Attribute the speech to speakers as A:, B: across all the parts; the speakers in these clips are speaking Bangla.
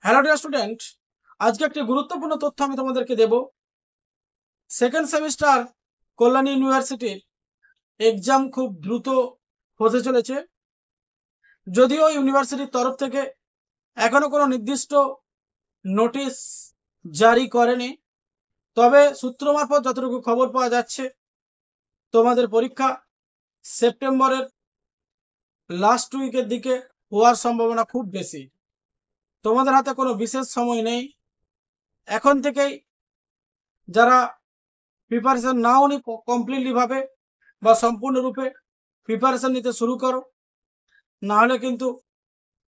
A: হ্যালো ডিয়ার স্টুডেন্ট, আজকে একটি গুরুত্বপূর্ণ তথ্য আমি তোমাদেরকে দেব। সেকেন্ড সেমিস্টার কল্যাণী ইউনিভার্সিটির এক্সাম খুব দ্রুত হতে চলেছে। যদিও ইউনিভার্সিটির তরফ থেকে এখনো কোনো নির্দিষ্ট নোটিশ জারি করেনি, তবে সূত্র মারফত যতটুকু খবর পাওয়া যাচ্ছে তোমাদের পরীক্ষা সেপ্টেম্বরের লাস্ট উইকের দিকে হওয়ার সম্ভাবনা খুব বেশি। তোমাদের হাতে কোনো বিশেষ সময় নেই, এখন থেকেই যারা প্রিপারেশন নাও নি কমপ্লিটলি ভাবে বা সম্পূর্ণরূপে প্রিপারেশন নিতে শুরু করো, না হলে কিন্তু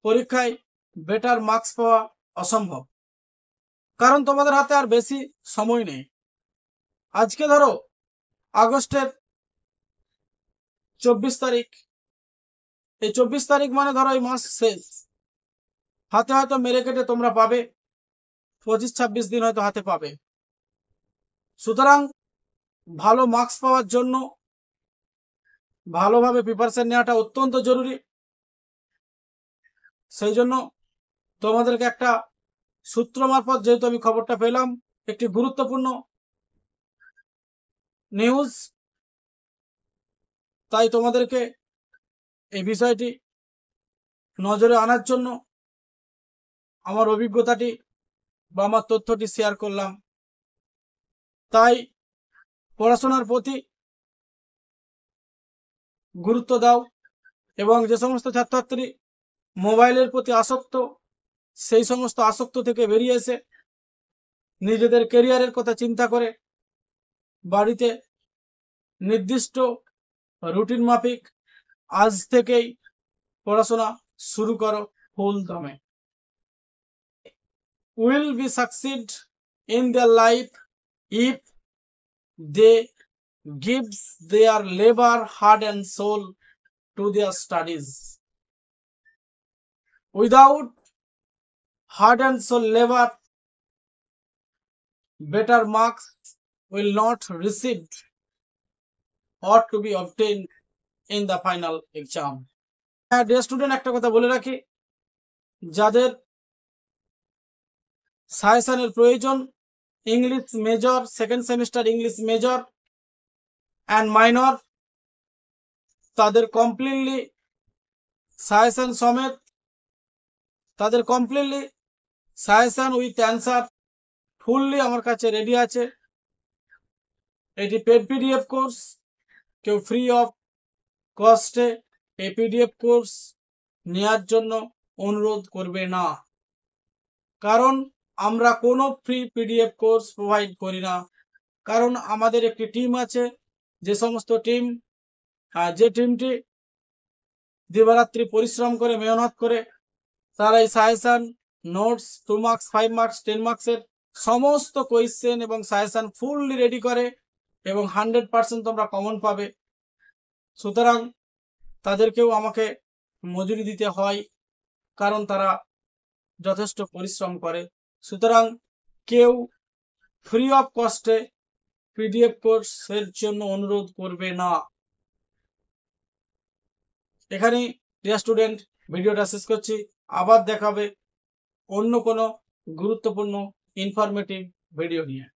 A: পরীক্ষায় বেটার মার্কস পাওয়া অসম্ভব। কারণ তোমাদের হাতে আর বেশি সময় নেই। আজকে ধরো আগস্টের 24 তারিখ, এই 24 তারিখ মানে ধরো এই মাস শেষ। হাতে হয়তো মেরে কেটে তোমরা পাবে 25-26 দিন হয়তো হাতে পাবে। সুতরাং ভালো মার্কস পাওয়ার জন্য ভালোভাবে প্রিপারেশন নেওয়াটা অত্যন্ত জরুরি। সেই জন্য তোমাদেরকে একটা সূত্র মারফত যেহেতু আমি খবরটা পেলাম, একটি গুরুত্বপূর্ণ নিউজ, তাই তোমাদেরকে এই বিষয়টি নজরে আনার জন্য আমার অভিজ্ঞতাটি বা আমার তথ্যটি শেয়ার করলাম। তাই পড়াশোনার প্রতি গুরুত্ব দাও এবং যে সমস্ত ছাত্রছাত্রী মোবাইলের প্রতি আসক্ত, সেই সমস্ত আসক্ত থেকে বেরিয়ে এসে নিজেদের ক্যারিয়ারের কথা চিন্তা করে বাড়িতে নির্দিষ্ট রুটিন মাফিক আজ থেকেই পড়াশোনা শুরু করো ফুল দমে। will be succeed in their life if they gives their labor, heart and soul to their studies. Without heart and soul labor, better marks will not received or to be obtained in the final exam. Dear student, একটা কথা বলে রাখি, যাদের সাজেশনের প্রয়োজন, English major, second semester English major and minor, তাদের কমপ্লিটলি সাজেশন সমেত, তাদের completely suggestion with answer fully আমার কাছে রেডি আছে। এটি পেড পিডিএফ কোর্স, কেউ ফ্রি অফ কস্টে এই পিডিএফ কোর্স নেওয়ার জন্য অনুরোধ করবে না, কারণ আমরা কোনো ফ্রি পিডিএফ কোর্স প্রোভাইড করি না। কারণ আমাদের একটি টিম আছে, যে সমস্ত টিম, যে টিমটি দিবারাত্রি পরিশ্রম করে মেহনত করে তারা এই সাজেশন, নোটস, 2 মার্কস, 5 মার্কস, 10 মার্কসের সমস্ত কোয়েশ্চেন এবং সাজেশন ফুললি রেডি করে এবং 100% তোমরা কমন পাবে। সুতরাং তাদেরকেও আমাকে মজুরি দিতে হয়, কারণ তারা যথেষ্ট পরিশ্রম করে। সুতরাং কেউ ফ্রি অফ কস্টে পিডিএফ কোর্সের জন্য অনুরোধ করবে না। এখানেই ডিয়ার স্টুডেন্ট ভিডিওটা শেষ করছি। আবার দেখাবে অন্য কোনো গুরুত্বপূর্ণ ইনফরমেটিভ ভিডিও নিয়ে।